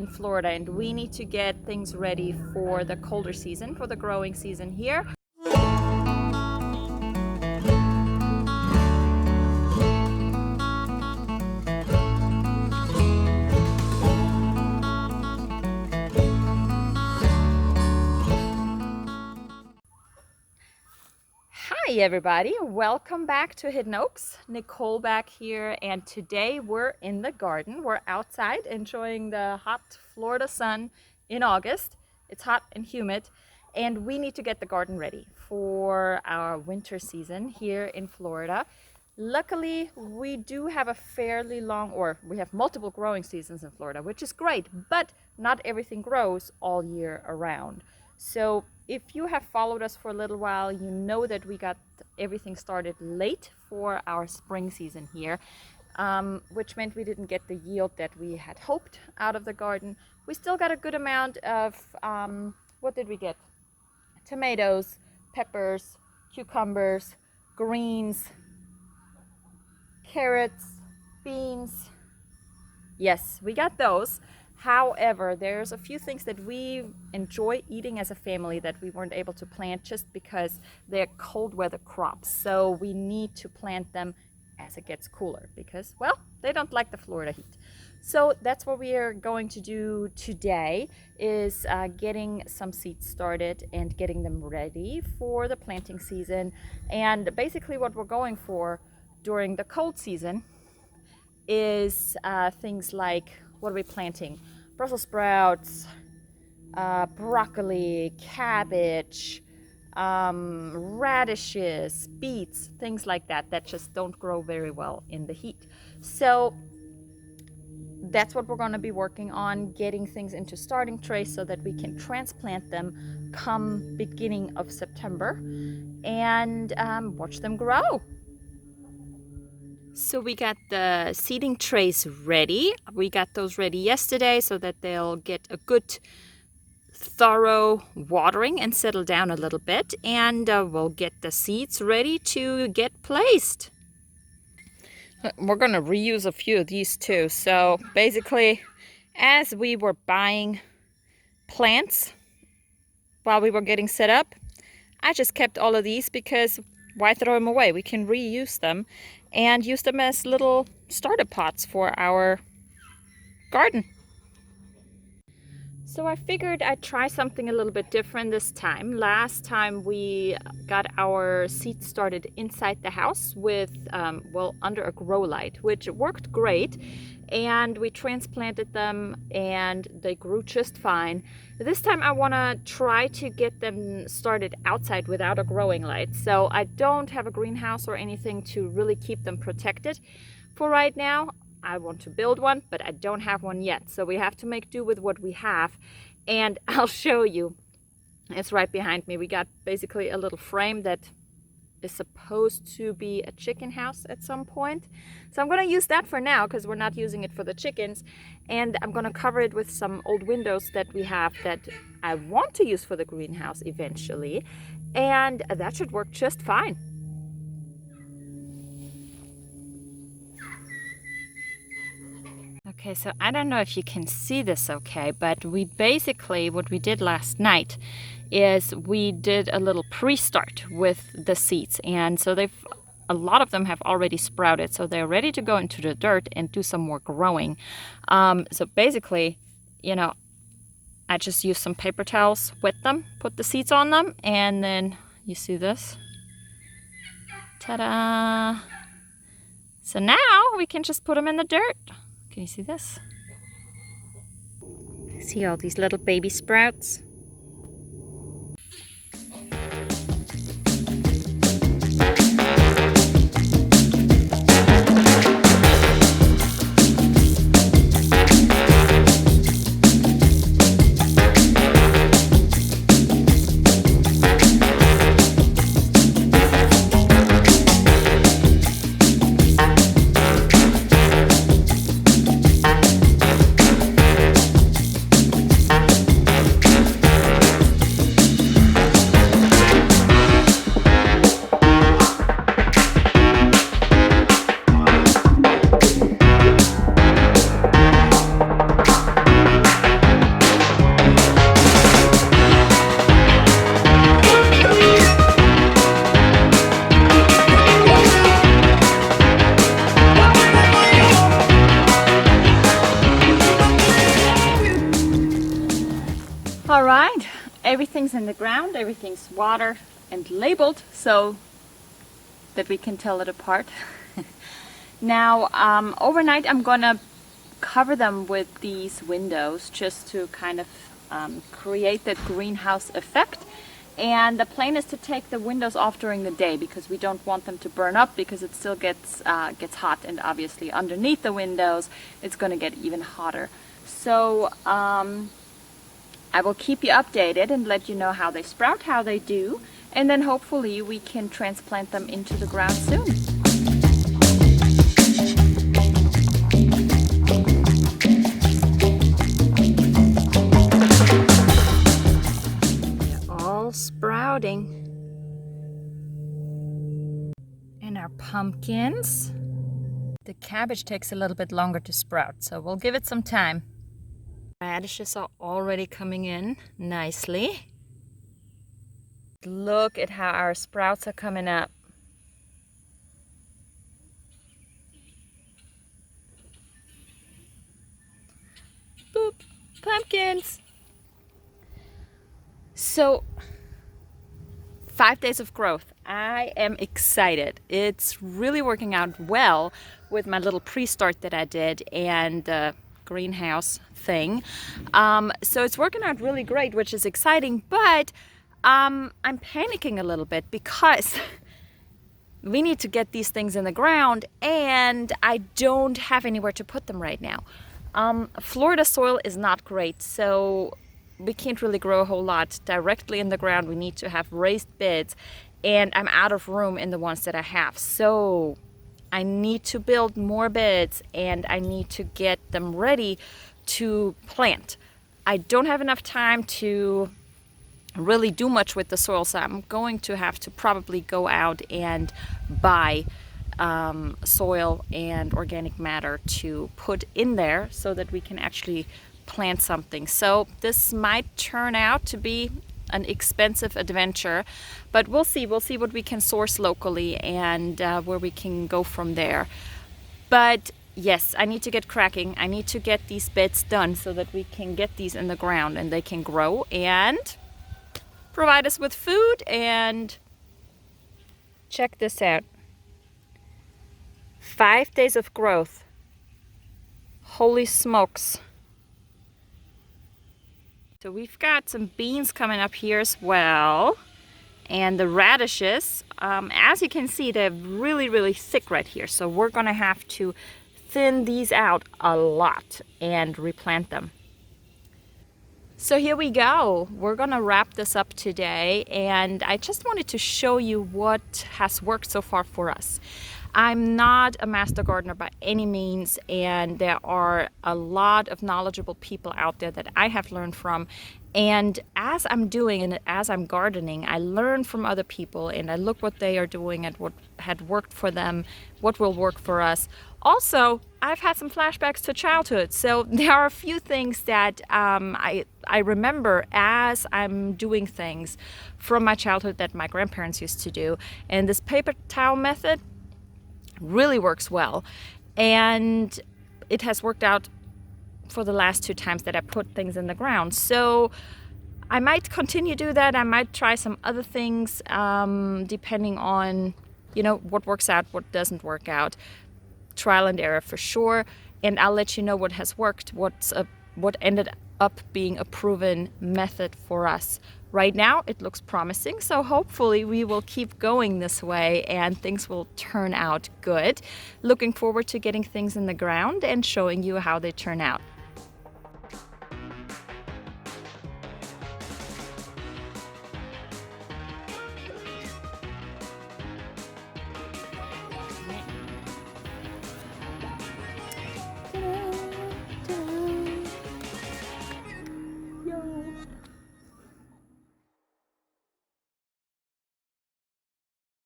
in Florida, and we need to get things ready for the colder season, for the growing season here. Hi everybody, welcome back to Hidden Oaks. Nicole back here, and today we're in the garden. We're outside enjoying the hot Florida sun in August. It's hot and humid, and we need to get the garden ready for our winter season here in Florida. Luckily, we do have a fairly long, or we have multiple growing seasons in Florida, which is great, but not everything grows all year around. So if you have followed us for a little while, you know that we got everything started late for our spring season here, which meant we didn't get the yield that we had hoped out of the garden. We still got a good amount of, what did we get? Tomatoes, peppers, cucumbers, greens, carrots, beans. Yes, we got those. However, there's a few things that we enjoy eating as a family that we weren't able to plant just because they're cold weather crops. So we need to plant them as it gets cooler because, well, they don't like the Florida heat. So that's what we are going to do today, is getting some seeds started and getting them ready for the planting season. And basically what we're going for during the cold season is things like, what are we planting? Brussels sprouts, broccoli, cabbage, radishes, beets, things like that that just don't grow very well in the heat. So that's what we're going to be working on, getting things into starting trays so that we can transplant them come beginning of September and watch them grow. So we got the seeding trays ready. We got those ready yesterday so that they'll get a good thorough watering and settle down a little bit, and we'll get the seeds ready to get placed. We're going to reuse a few of these too. So basically, as we were buying plants while we were getting set up, I just kept all of these because why throw them away? We can reuse them and use them as little starter pots for our garden. So I figured I'd try something a little bit different this time. Last time we got our seeds started inside the house with, well, under a grow light, which worked great. And we transplanted them and they grew just fine. This time I want to try to get them started outside without a growing light. So I don't have a greenhouse or anything to really keep them protected for right now. I want to build one, but I don't have one yet. So we have to make do with what we have. And I'll show you. It's right behind me. We got basically a little frame that is supposed to be a chicken house at some point. So I'm going to use that for now because we're not using it for the chickens. And I'm going to cover it with some old windows that we have that I want to use for the greenhouse eventually. And that should work just fine. Okay, so I don't know if you can see this okay, but we basically, what we did last night is we did a little pre-start with the seeds. And so a lot of them have already sprouted, so they're ready to go into the dirt and do some more growing. So basically, you know, I just used some paper towels, wet them, put the seeds on them, and then you see this? Ta-da! So now we can just put them in the dirt. Can you see this? See all these little baby sprouts? everything's in the ground, everything's watered and labeled so that we can tell it apart. Now, overnight I'm gonna cover them with these windows just to kind of create that greenhouse effect. And the plan is to take the windows off during the day because we don't want them to burn up, because it still gets hot, and obviously underneath the windows it's gonna get even hotter. So I will keep you updated and let you know how they sprout, how they do, and then hopefully we can transplant them into the ground soon. Sprouting. And our pumpkins. The cabbage takes a little bit longer to sprout, so we'll give it some time. Radishes are already coming in nicely. Look at how our sprouts are coming up. Boop! Pumpkins! So, 5 days of growth. I am excited. It's really working out well with my little pre-start that I did and the greenhouse thing. So it's working out really great, which is exciting, but I'm panicking a little bit because we need to get these things in the ground and I don't have anywhere to put them right now. Florida soil is not great, so we can't really grow a whole lot directly in the ground. We need to have raised beds, and I'm out of room in the ones that I have. So I need to build more beds and I need to get them ready to plant. I don't have enough time to really do much with the soil, so I'm going to have to probably go out and buy soil and organic matter to put in there so that we can actually plant something. So this might turn out to be an expensive adventure, but we'll see what we can source locally and where we can go from there. But yes, I need to get cracking. I need to get these beds done so that we can get these in the ground and they can grow and provide us with food. And check this out. 5 days of growth. Holy smokes. So we've got some beans coming up here as well. And the radishes, as you can see, they're really, really thick right here. So we're gonna have to thin these out a lot and replant them. So here we go. We're gonna wrap this up today, and I just wanted to show you what has worked so far for us. I'm not a master gardener by any means, and there are a lot of knowledgeable people out there that I have learned from. And as I'm doing and as I'm gardening, I learn from other people and I look what they are doing and what had worked for them, what will work for us. Also, I've had some flashbacks to childhood, so there are a few things that I remember as I'm doing things from my childhood that my grandparents used to do. And this paper towel method really works well, and it has worked out for the last 2 times that I put things in the ground. So I might continue to do that. I might try some other things depending on, you know, what works out, what doesn't work out. Trial and error for sure, and I'll let you know what has worked, what ended up being a proven method for us. Right now it looks promising, so hopefully we will keep going this way and things will turn out good. Looking forward to getting things in the ground and showing you how they turn out.